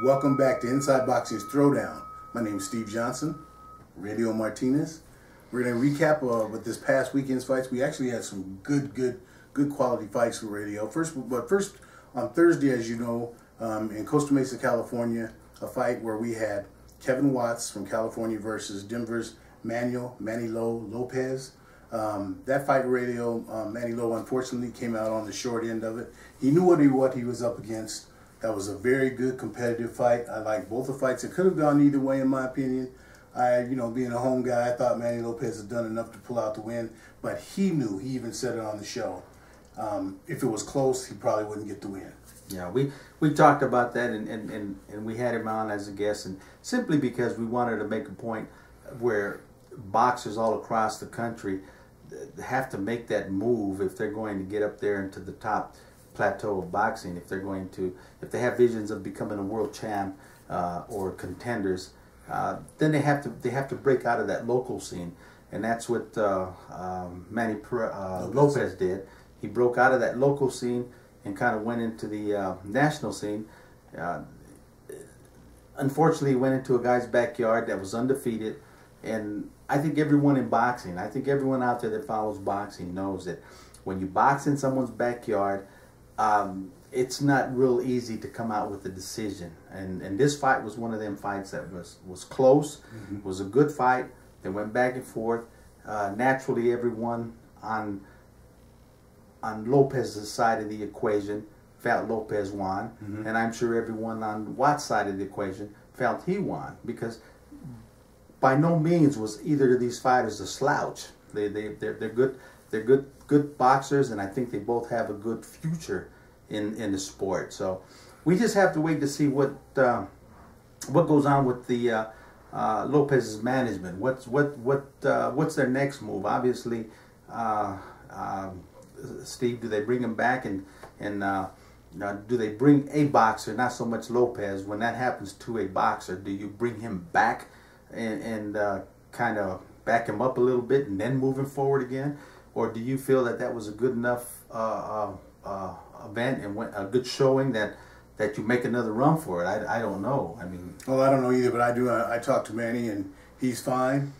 Welcome back to Inside Boxing's Throwdown. My name is Steve Johnson, Radio Martinez. We're going to recap with this past weekend's fights. We actually had some good quality fights for radio. First on Thursday, as you know, in Costa Mesa, California, a fight where we had Kevin Watts from California versus Denver's Manilo Lopez. That fight radio, Manilo unfortunately came out on the short end of it. He knew what he was up against. That was a very good competitive fight. I like both the fights. It could have gone either way in my opinion. Being a home guy, I thought Manny Lopez had done enough to pull out the win, but he knew, he even said it on the show, if it was close, he probably wouldn't get the win. Yeah, we talked about that and we had him on as a guest, and simply because we wanted to make a point where boxers all across the country have to make that move if they're going to get up there into the top plateau of boxing, if they have visions of becoming a world champ or contenders, then they have to break out of that local scene, and that's what Manny Lopez did. He broke out of that local scene and kind of went into the national scene. Unfortunately, he went into a guy's backyard that was undefeated, and I think everyone in boxing, I think everyone out there that follows boxing knows that when you box in someone's backyard, it's not real easy to come out with a decision. And this fight was one of them fights that was close. Mm-hmm. It was a good fight. They went back and forth. Naturally, everyone on Lopez's side of the equation felt Lopez won. Mm-hmm. And I'm sure everyone on Watt's side of the equation felt he won, because by no means was either of these fighters a slouch. They're good. They're good boxers, and I think they both have a good future in the sport. So we just have to wait to see what goes on with the Lopez's management. What's their next move? Obviously, Steve, do they bring him back and do they bring a boxer, not so much Lopez? When that happens to a boxer, do you bring him back and kind of back him up a little bit and then move him forward again? Or do you feel that was a good enough event and a good showing that you make another run for it? I don't know. I mean, well, I don't know either, but I do. I talked to Manny, and he's fine.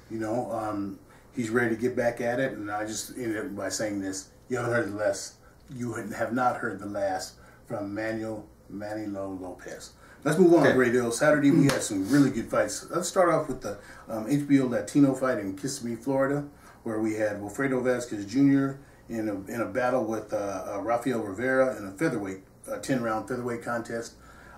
He's ready to get back at it. And I just ended up by saying this: you haven't heard the last. You have not heard the last from Manilo Lopez. Let's move on to radio. Saturday we had some really good fights. Let's start off with the HBO Latino fight in Kissimmee, Florida, where we had Wilfredo Vasquez Jr. in a battle with Rafael Rivera in a featherweight, 10-round featherweight contest.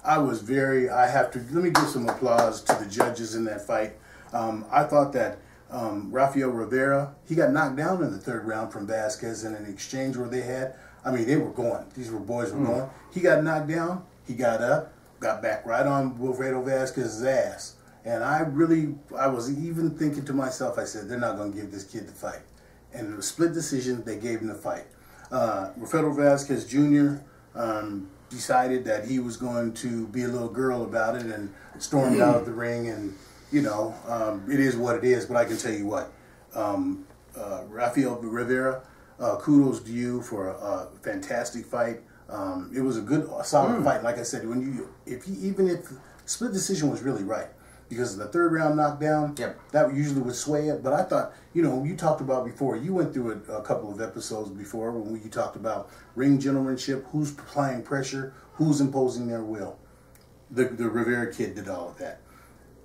Let me give some applause to the judges in that fight. I thought that Rafael Rivera, he got knocked down in the third round from Vasquez in an exchange where they were going. These boys were going. He got knocked down. He got up, got back right on Wilfredo Vasquez's ass. And I was even thinking to myself, I said, they're not going to give this kid the fight. And in a split decision, they gave him the fight. Wilfredo Vasquez Jr. Decided that he was going to be a little girl about it and stormed out of the ring. And, it is what it is. But I can tell you what, Rafael Rivera, kudos to you for a fantastic fight. It was a solid fight. Like I said, even if split decision was really right, because of the third round knockdown, that usually would sway it. But I thought, you talked about before, you went through it a couple of episodes before when you talked about ring gentlemanship, who's applying pressure, who's imposing their will. The Rivera kid did all of that.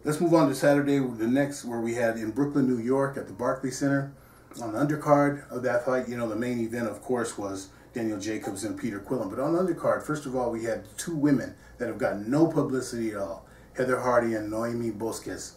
Let's move on to Saturday, the next, where we had in Brooklyn, New York at the Barclays Center. On the undercard of that fight, the main event, of course, was Daniel Jacobs and Peter Quillin. But on the undercard, first of all, we had two women that have gotten no publicity at all. Heather Hardy and Noemi Bosques.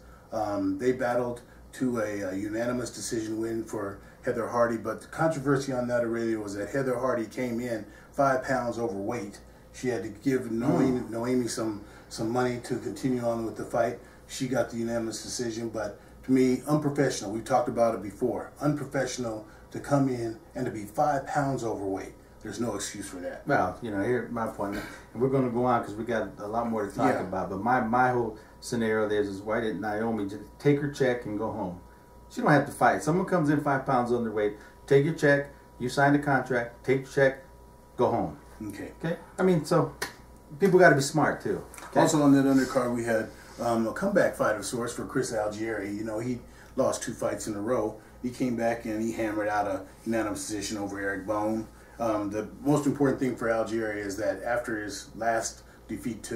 They battled to a unanimous decision win for Heather Hardy, but the controversy on that radio was that Heather Hardy came in 5 pounds overweight. She had to give Noemi some money to continue on with the fight. She got the unanimous decision, but to me, unprofessional. We talked about it before. Unprofessional to come in and to be 5 pounds overweight. There's no excuse for that. Well, here's my point, and we're going to go on because we got a lot more to talk about. But my whole scenario there is, why didn't Naomi just take her check and go home? She don't have to fight. Someone comes in 5 pounds underweight, take your check, you sign the contract, take your check, go home. Okay. I mean, so people got to be smart too. Okay? Also on that undercard, we had a comeback fight of sorts for Chris Algieri. You know, he lost 2 fights in a row. He came back and he hammered out a unanimous decision over Eric Bone. The most important thing for Algieri is that after his last defeat to,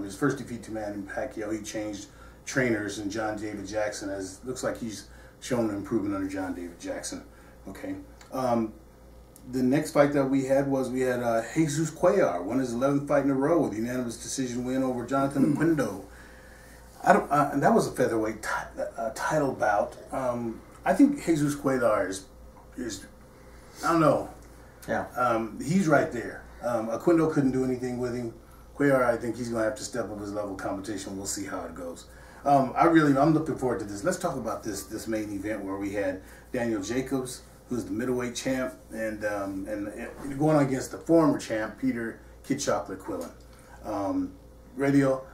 his first defeat to Manny Pacquiao, he changed trainers, and John David Jackson looks like he's shown an improvement under John David Jackson. Okay. The next fight that we had Jesus Cuellar, won his 11th fight in a row with a unanimous decision win over Jonathan Oquendo. And that was a featherweight title bout. I think Jesus Cuellar is I don't know. Yeah. He's right there. Oquendo couldn't do anything with him. Cuellar, I think he's going to have to step up his level of competition. We'll see how it goes. I'm looking forward to this. Let's talk about this main event where we had Daniel Jacobs, who's the middleweight champ, and going against the former champ, Peter Kid Chocolate Quillin. Radio,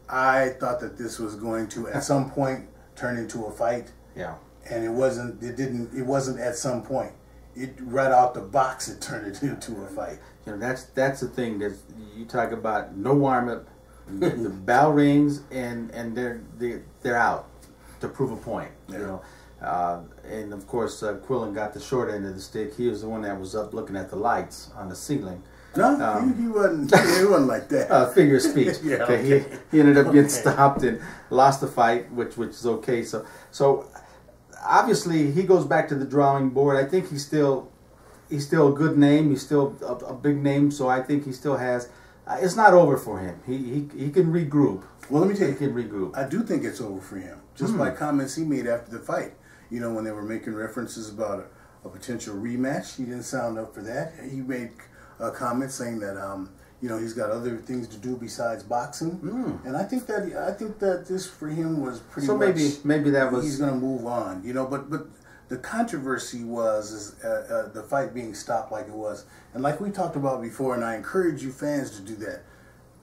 I thought that this was going to at some point turn into a fight. Yeah. And it wasn't at some point. It right out the box it turned it into a fight. You know, that's the thing that you talk about. No warm up, the bell rings and they're out to prove a point. Yeah. You know, and of course Quillin got the short end of the stick. He was the one that was up looking at the lights on the ceiling. No, he wasn't. He wasn't like that. Figure of speech. Yeah, okay. He ended up getting stopped and lost the fight, which is okay. So obviously he goes back to the drawing board. I think he's still a good name. He's still a big name. So I think he still has. It's not over for him. He can regroup. Well, let me tell you, he can regroup. I do think it's over for him. Just by comments he made after the fight. You know, when they were making references about a potential rematch, he didn't sound up for that. He made a comment saying that he's got other things to do besides boxing. And I think that this for him was pretty much. So maybe that was. He's going to move on. You know, but the controversy was the fight being stopped like it was, and like we talked about before, and I encourage you fans to do that.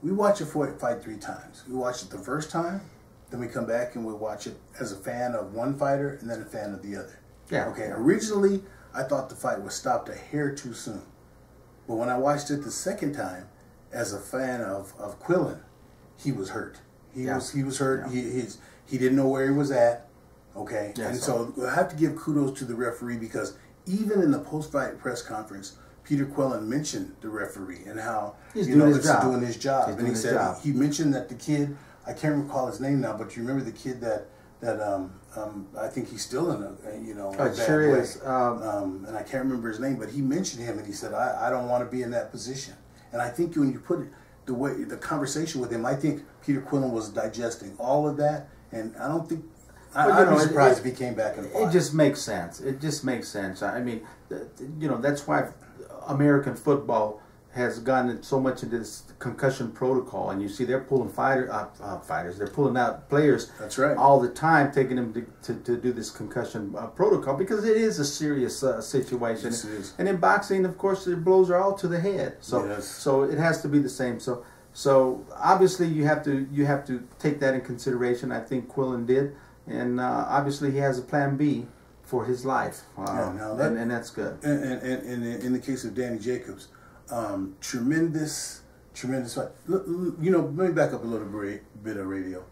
We watch a fight 3 times. We watch it the first time, then we come back and we watch it as a fan of one fighter and then a fan of the other. Yeah. Okay. Originally, I thought the fight was stopped a hair too soon, but when I watched it the second time, as a fan of Quillin, he was hurt. He was hurt. Yeah. He didn't know where he was at. Okay. Yeah, and so I have to give kudos to the referee, because even in the post-fight press conference, Peter Quillin mentioned the referee and how he's doing his job. And he said he mentioned that the kid, I can't recall his name now, but you remember the kid that I think he's still in a bad sure way. Is. And I can't remember his name, but he mentioned him and he said, I don't want to be in that position. And I think when you put it the conversation with him, I think Peter Quillin was digesting all of that, and I don't think. I'd be surprised if he came back and fought. It just makes sense. It just makes sense. I mean, that's why American football has gotten so much into this concussion protocol, and you see they're pulling fighters. They're pulling out players. That's right. All the time, taking them to do this concussion protocol, because it is a serious situation. Yes, it is. And in boxing, of course, the blows are all to the head. So yes. So it has to be the same. So obviously you have to take that in consideration. I think Quillin did. And obviously he has a plan B for his life, and that's good. And in the case of Danny Jacobs, tremendous fight. Let me back up a little bit of radio.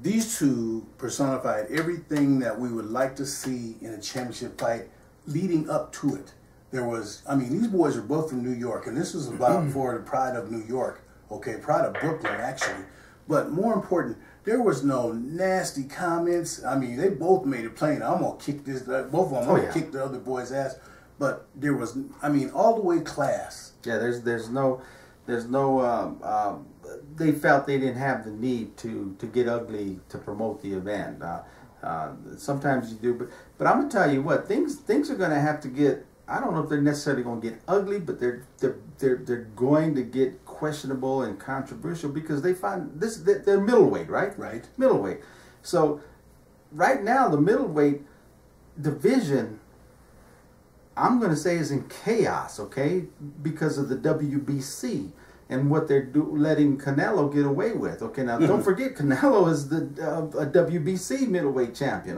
These two personified everything that we would like to see in a championship fight leading up to it. These boys are both from New York, and this was about for the pride of New York, pride of Brooklyn, actually. But more important, there was no nasty comments. I mean, they both made it plain. I'm gonna kick this. Both of them. I'm gonna kick the other boy's ass. But there was, all the way class. Yeah, there's no. They felt they didn't have the need to get ugly to promote the event. Sometimes you do, but I'm gonna tell you what, things are gonna have to get. I don't know if they're necessarily gonna get ugly, but they're going to get questionable and controversial, because they find they're middleweight, right? Right. Middleweight. So right now the middleweight division, I'm going to say, is in chaos, because of the WBC and what they're letting Canelo get away with. Now don't forget, Canelo is the a WBC middleweight champion,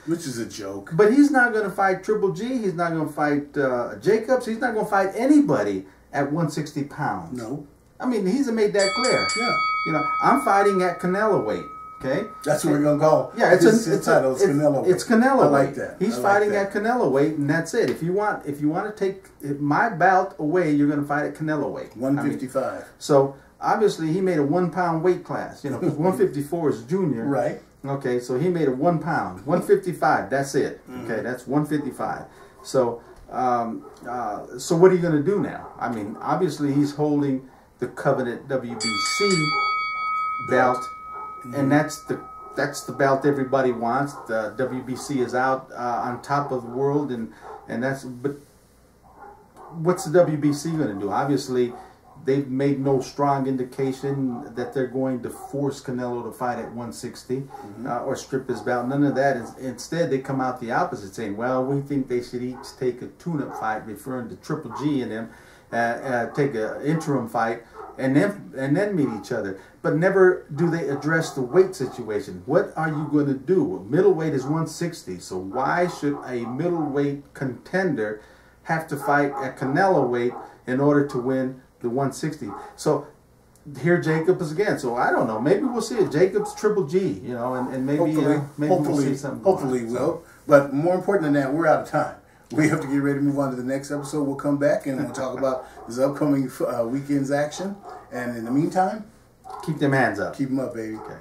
which is a joke. But he's not going to fight Triple G. He's not going to fight Jacobs. He's not going to fight anybody at 160 pounds. No. I mean, he's made that clear. Yeah. You know, I'm fighting at Canelo weight. Okay. That's what we're gonna call. Yeah, it's title. It's Canelo weight. It's Canelo I weight. like that. He's fighting at Canelo weight, and that's it. If you want to take my bout away, you're going to fight at Canelo weight. 155. I mean, so obviously he made a 1 pound weight class. You know, 154 is junior. Right. Okay, so he made a 1 pound. 155. That's it. Okay, that's 155. So, so what are you going to do now? I mean, obviously he's holding the coveted WBC belt, and that's the belt everybody wants. The WBC is out on top of the world, and but what's the WBC going to do? Obviously, they've made no strong indication that they're going to force Canelo to fight at 160 or strip his belt. None of that. Instead, they come out the opposite, saying, well, we think they should each take a tune-up fight, referring to Triple G and them, take an interim fight, and then meet each other. But never do they address the weight situation. What are you going to do? Middleweight is 160, so why should a middleweight contender have to fight at Canelo weight in order to win the 160? So here Jacobs again. So I don't know. Maybe we'll see a Jacobs Triple G, you know, and maybe we'll see something. Hopefully we'll. But more important than that, we're out of time. We have to get ready to move on to the next episode. We'll come back and we'll talk about this upcoming weekend's action. And in the meantime, keep them hands up. Keep them up, baby. Okay.